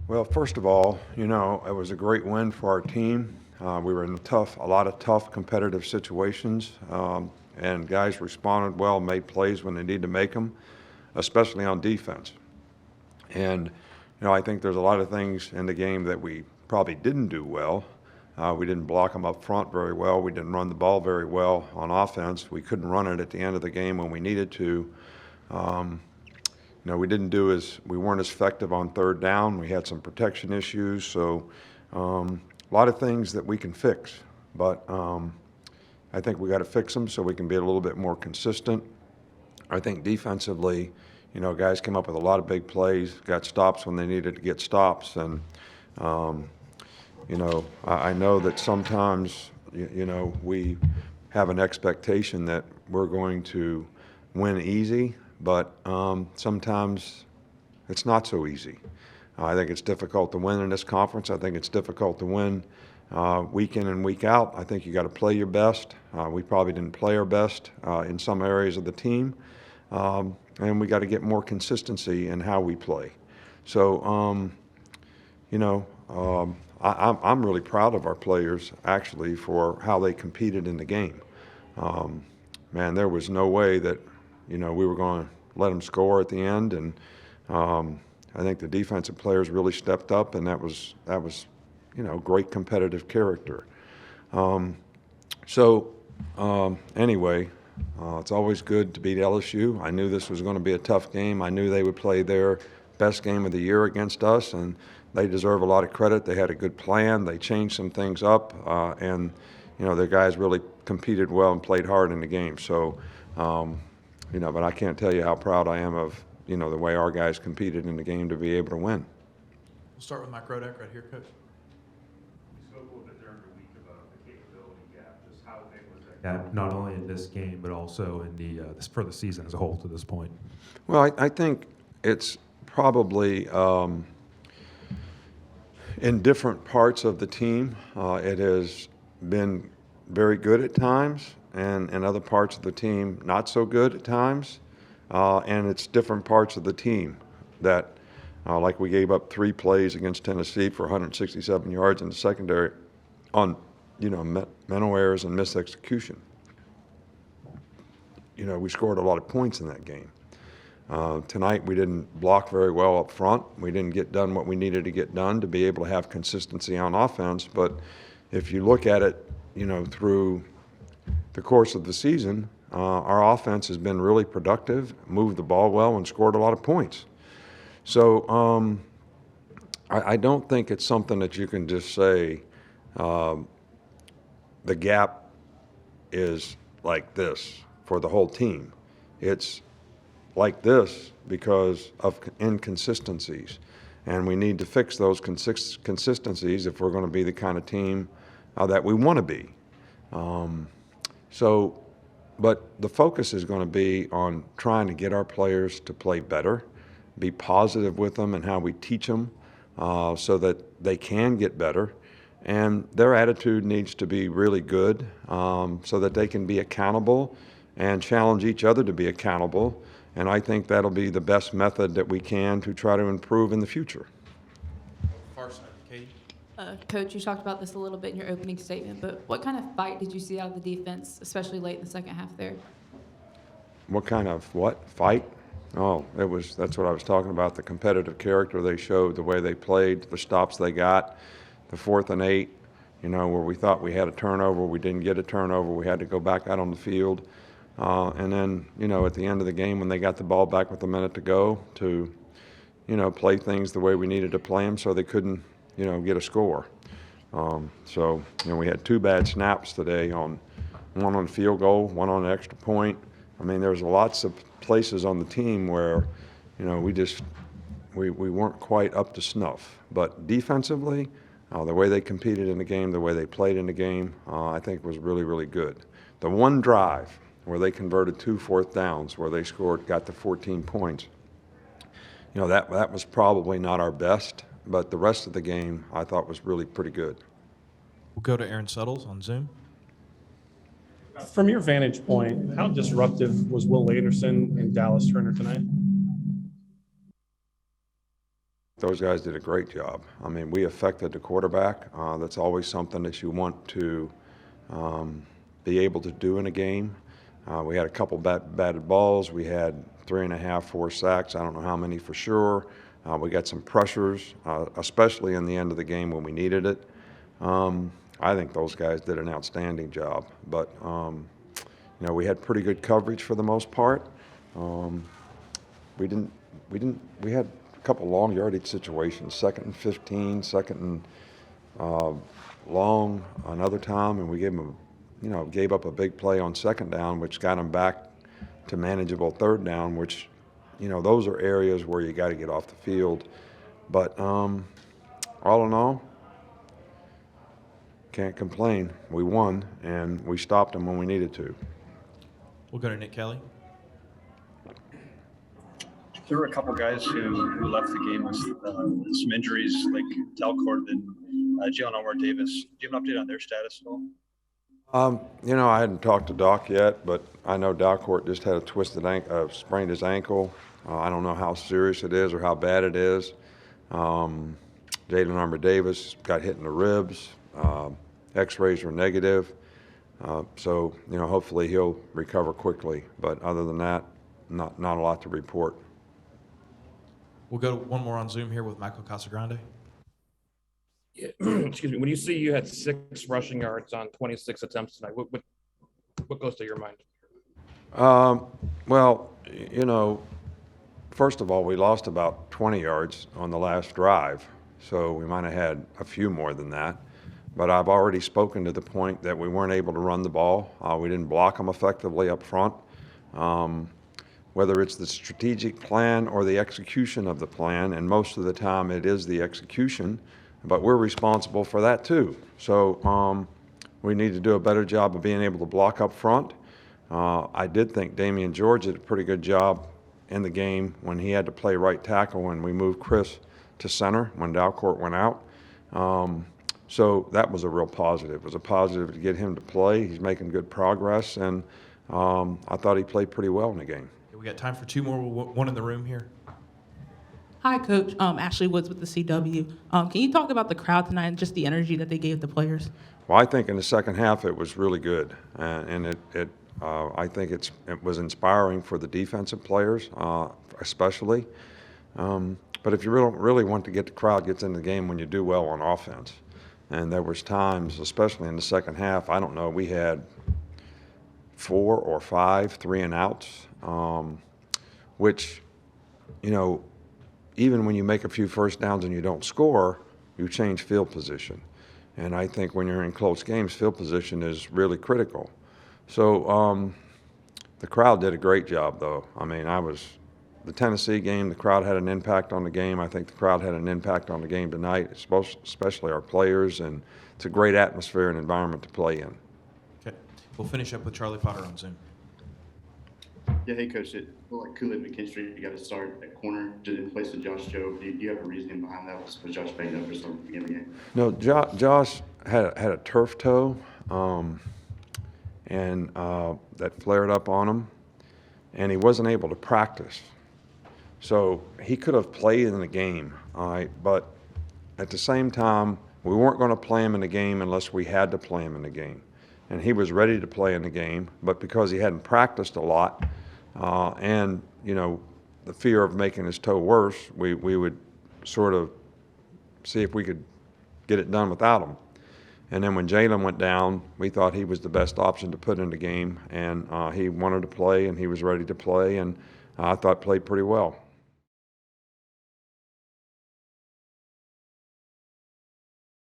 Well, first of all, it was a great win for our team. We were in a lot of tough competitive situations, and guys responded well, made plays when they needed to make them, especially on defense. And, I think there's a lot of things in the game that we probably didn't do well. We didn't block them up front very well. We didn't run the ball very well on offense. We couldn't run it at the end of the game when we needed to. Um, we weren't as effective on third down. We had some protection issues. So a lot of things that we can fix. But I think we got to fix them so we can be a little bit more consistent. I think defensively, guys came up with a lot of big plays, got stops when they needed to get stops. And, I know that sometimes, we have an expectation that we're going to win easy, but sometimes it's not so easy. I think it's difficult to win in this conference. I think it's difficult to win week in and week out. I think you got to play your best. We probably didn't play our best in some areas of the team, and we got to get more consistency in how we play. So, I'm really proud of our players actually for how they competed in the game. Man, there was no way that we were going to let them score at the end, and I think the defensive players really stepped up, and that was great competitive character. Anyway, it's always good to beat LSU. I knew this was going to be a tough game. I knew they would play their best game of the year against us, and they deserve a lot of credit. They had a good plan. They changed some things up, and their guys really competed well and played hard in the game. So, but I can't tell you how proud I am of the way our guys competed in the game to be able to win. We'll start with Mike Rodak right here, Coach. You spoke a little bit during the week about the capability gap. Just how big was that gap, not only in this game, but also in for the season as a whole to this point? Well, I think it's probably in different parts of the team. It has been very good at times, and in other parts of the team, not so good at times. And it's different parts of the team that, like we gave up 3 plays against Tennessee for 167 yards in the secondary on, mental errors and misexecution. We scored a lot of points in that game. Tonight we didn't block very well up front. We didn't get done what we needed to get done to be able to have consistency on offense. But if you look at it, through the course of the season, our offense has been really productive, moved the ball well, and scored a lot of points. So I don't think it's something that you can just say the gap is like this for the whole team. It's like this because of inconsistencies, and we need to fix those consistencies if we're going to be the kind of team that we want to be. But the focus is going to be on trying to get our players to play better, be positive with them and how we teach them so that they can get better. And their attitude needs to be really good so that they can be accountable and challenge each other to be accountable. And I think that'll be the best method that we can to try to improve in the future. Far side, Katie. Coach, you talked about this a little bit in your opening statement, but what kind of fight did you see out of the defense, especially late in the second half there? What kind of fight? Oh, that's what I was talking about, the competitive character they showed, the way they played, the stops they got, the 4th and 8, where we thought we had a turnover, we didn't get a turnover, we had to go back out on the field. And then, at the end of the game when they got the ball back with a minute to go to, play things the way we needed to play them so they couldn't, get a score. We had 2 bad snaps today, one on field goal, one on an extra point. I mean, there's lots of places on the team where, we weren't quite up to snuff. But defensively, the way they competed in the game, the way they played in the game, I think was really, really good. The one drive where they converted 2 fourth downs, where they got to 14 points, that was probably not our best, but the rest of the game I thought was really pretty good. We'll go to Aaron Suttles on Zoom. From your vantage point, how disruptive was Will Laderson and Dallas Turner tonight? Those guys did a great job. I mean, we affected the quarterback. That's always something that you want to be able to do in a game. We had a couple batted balls. We had 3.5, 4 sacks. I don't know how many for sure. We got some pressures, especially in the end of the game when we needed it. I think those guys did an outstanding job. But, we had pretty good coverage for the most part. We had a couple long yardage situations, 2nd and 15, 2nd and long another time, and we gave up a big play on 2nd down, which got them back to manageable 3rd down, which, those are areas where you got to get off the field. But all in all, can't complain. We won, and we stopped them when we needed to. We'll go to Nick Kelly. There were a couple guys who left the game with some injuries, like Dalcourt and Jalen Elmore-Davis. Do you have an update on their status at all? I hadn't talked to Doc yet, but I know Dalcourt just had a sprained his ankle. I don't know how serious it is or how bad it is. Jalen Elmore-Davis got hit in the ribs. X-rays were negative. So hopefully he'll recover quickly. But other than that, not a lot to report. We'll go to one more on Zoom here with Michael Casagrande. Yeah. Excuse me. When you see you had 6 rushing yards on 26 attempts tonight, what goes to your mind? Well, first of all, we lost about 20 yards on the last drive, so we might have had a few more than that. But I've already spoken to the point that we weren't able to run the ball. We didn't block them effectively up front. Whether it's the strategic plan or the execution of the plan, and most of the time it is the execution, but we're responsible for that too. So we need to do a better job of being able to block up front. I did think Damian George did a pretty good job in the game when he had to play right tackle when we moved Chris to center when Dalcourt went out. So that was a real positive. It was a positive to get him to play. He's making good progress, and I thought he played pretty well in the game. We got time for 2 more. One in the room here. Hi, Coach. Ashley Woods with the CW. Can you talk about the crowd tonight and just the energy that they gave the players? Well, I think in the second half it was really good, and I think it was inspiring for the defensive players, especially. But if you really want to get the crowd gets in the game when you do well on offense, and there was times, especially in the second half, I don't know, we had 4 or 5 3-and-outs, which, even when you make a few first downs and you don't score, you change field position. And I think when you're in close games, field position is really critical. So the crowd did a great job, though. I mean, the Tennessee game, the crowd had an impact on the game. I think the crowd had an impact on the game tonight, especially our players, and it's a great atmosphere and environment to play in. Okay. We'll finish up with Charlie Potter on Zoom. Yeah, hey, Coach. It looked like Kool-Aid McKinstry, you got to start at corner in place of Josh Jobe. Do you have a reasoning behind that? Was Josh banged up or something at the beginning of the game? No, Josh had a turf toe, and that flared up on him, and he wasn't able to practice. So he could have played in the game, all right, but at the same time, we weren't going to play him in the game unless we had to play him in the game. And he was ready to play in the game, but because he hadn't practiced a lot, and, the fear of making his toe worse, we would sort of see if we could get it done without him. And then when Jalen went down, we thought he was the best option to put in the game, and he wanted to play, and he was ready to play, and I thought played pretty well.